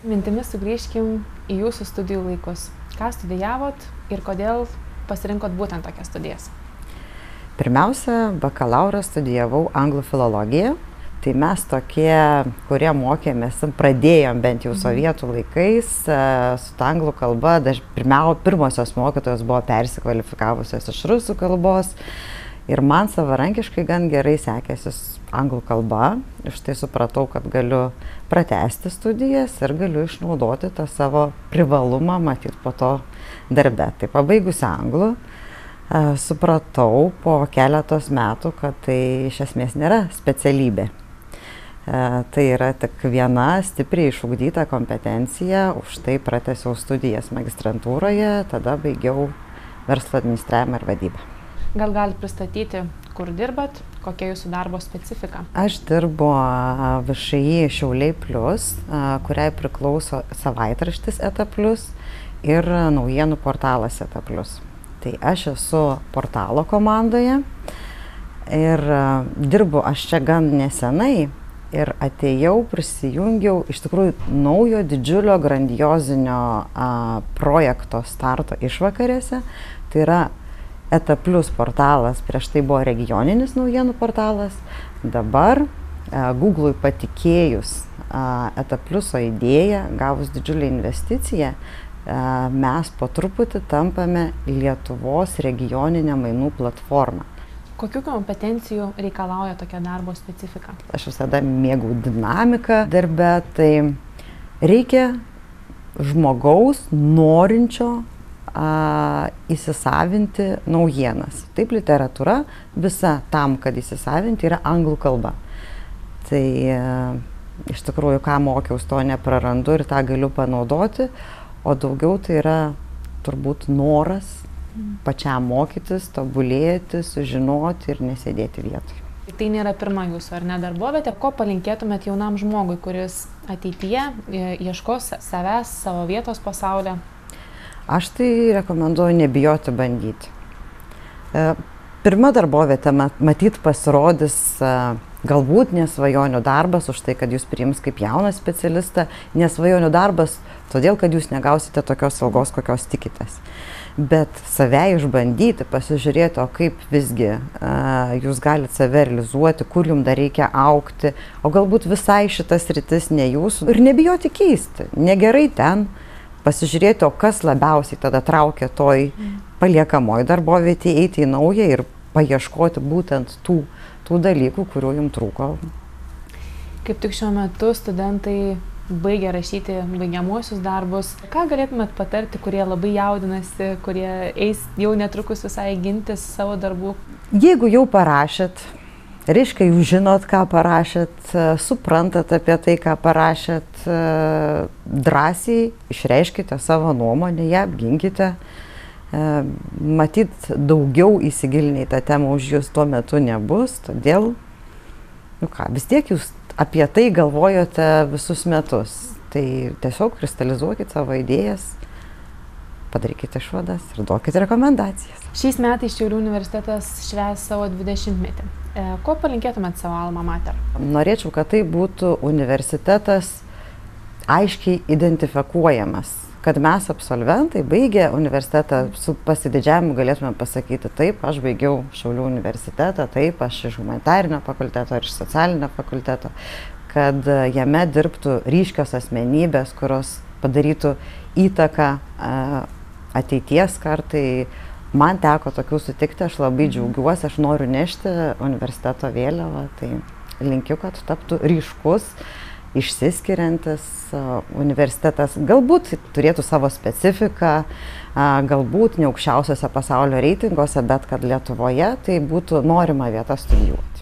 Mintimis sugrįžkim į jūsų studijų laikus. Ką studijavot ir kodėl pasirinkot būtent tokias studijas? Pirmiausia, bakalaurą studijavau anglų filologiją. Tai mes tokie, kurie mokėmės, pradėjom bent jau sovietų laikais su ta anglų kalba. Pirmosios mokytojos buvo persikvalifikavusios iš rusų kalbos. Ir man savarankiškai gan gerai sekėsi anglų kalba. Iš tai supratau, kad galiu pratęsti studijas ir galiu išnaudoti tą savo privalumą, matyt, po to darbe. Tai pabaigusi anglų, supratau po keletos metų, kad tai iš esmės nėra specialybė. Tai yra tik viena stipriai išugdyta kompetencija, už tai pratęsiau studijas magistrantūroje, tada baigiau verslo administravimą ir vadybą. Gal galite pristatyti, kur dirbat, kokia jūsų darbo specifika? Aš dirbu VŠI Šiauliai Plius, kuriai priklauso savaitraštis ETA Plius ir naujienų portalas ETA Plius. Tai aš esu portalo komandoje ir dirbu aš čia gan nesenai ir atėjau, prisijungiau iš tikrųjų naujo didžiulio grandiozinio projekto starto išvakarėse. Tai yra ETA Plius portalas, prieš tai buvo regioninis naujienų portalas. Dabar Google'ui patikėjus ETA Pliuso idėją, gavus didžiulį investiciją, mes po truputį tampame Lietuvos regioninę mainų platformą. Kokių kompetencijų reikalauja tokia darbo specifika? Aš visada mėgau dinamiką darbe, tai reikia žmogaus norinčio įsisavinti naujienas. Taip, literatūra visa tam, kad įsisavinti, yra anglų kalba. Tai iš tikrųjų, ką mokiaus, to neprarandu ir tą galiu panaudoti, o daugiau tai yra turbūt noras pačiam mokytis, tobulėti, sužinoti ir nesėdėti vietoj. Tai nėra pirma jūsų, ar ne, darbovietė? Ko palinkėtumėt jaunam žmogui, kuris ateityje ieškos savęs, savo vietos pasaulyje? Aš tai rekomenduoju nebijoti bandyti. Pirma darbovietė matyt pasirodys galbūt nesvajonių darbas už tai, kad jūs priims kaip jauną specialistą, nesvajonių darbas todėl, kad jūs negausite tokios algos, kokios tikitės. Bet save išbandyti, pasižiūrėti, o kaip visgi jūs galite save realizuoti, kur jums dar reikia augti, o galbūt visai šitas sritis ne jūsų ir nebijoti keisti, negerai ten. Pasižiūrėti, o kas labiausiai tada traukia toj paliekamoj darbovietėje, eiti į naują ir paieškoti būtent tų dalykų, kurių jums trūko. Kaip tik šiuo metu studentai baigia rašyti baigiamuosius darbus. Ką galėtumėt patarti, kurie labai jaudinasi, kurie eis jau netrukus visai gintis savo darbų? Jeigu jau parašėt, reiškia, jūs žinot, ką parašėt, suprantat apie tai, ką parašėt, drąsiai išreiškite savo nuomonę, ją apginkite. Matyt, daugiau įsigilinę į tą temą už jūs tuo metu nebus, todėl, vis tiek jūs apie tai galvojote visus metus. Tai tiesiog kristalizuokit savo idėjas, padarykite išvadas ir duokite rekomendacijas. Šiais metais Šiaulių universitetas švęs savo 20-metį. Ko palinkėtumėt savo alma mater? Norėčiau, kad tai būtų universitetas aiškiai identifikuojamas. Kad mes absolventai baigę universitetą su pasididžiavimu galėtume pasakyti, taip, aš baigiau Šiaulių universitetą, taip, aš iš humanitarinio fakulteto ir iš socialinio fakulteto. Kad jame dirbtų ryškios asmenybės, kurios padarytų įtaką ateities kartai. Man teko tokių sutikti, aš labai džiaugiuosi, aš noriu nešti universiteto vėliavą, tai linkiu, kad taptų ryškus, išsiskiriantis universitetas. Galbūt turėtų savo specifiką, galbūt ne aukščiausiose pasaulio reitinguose, bet kad Lietuvoje tai būtų norima vieta studijuoti.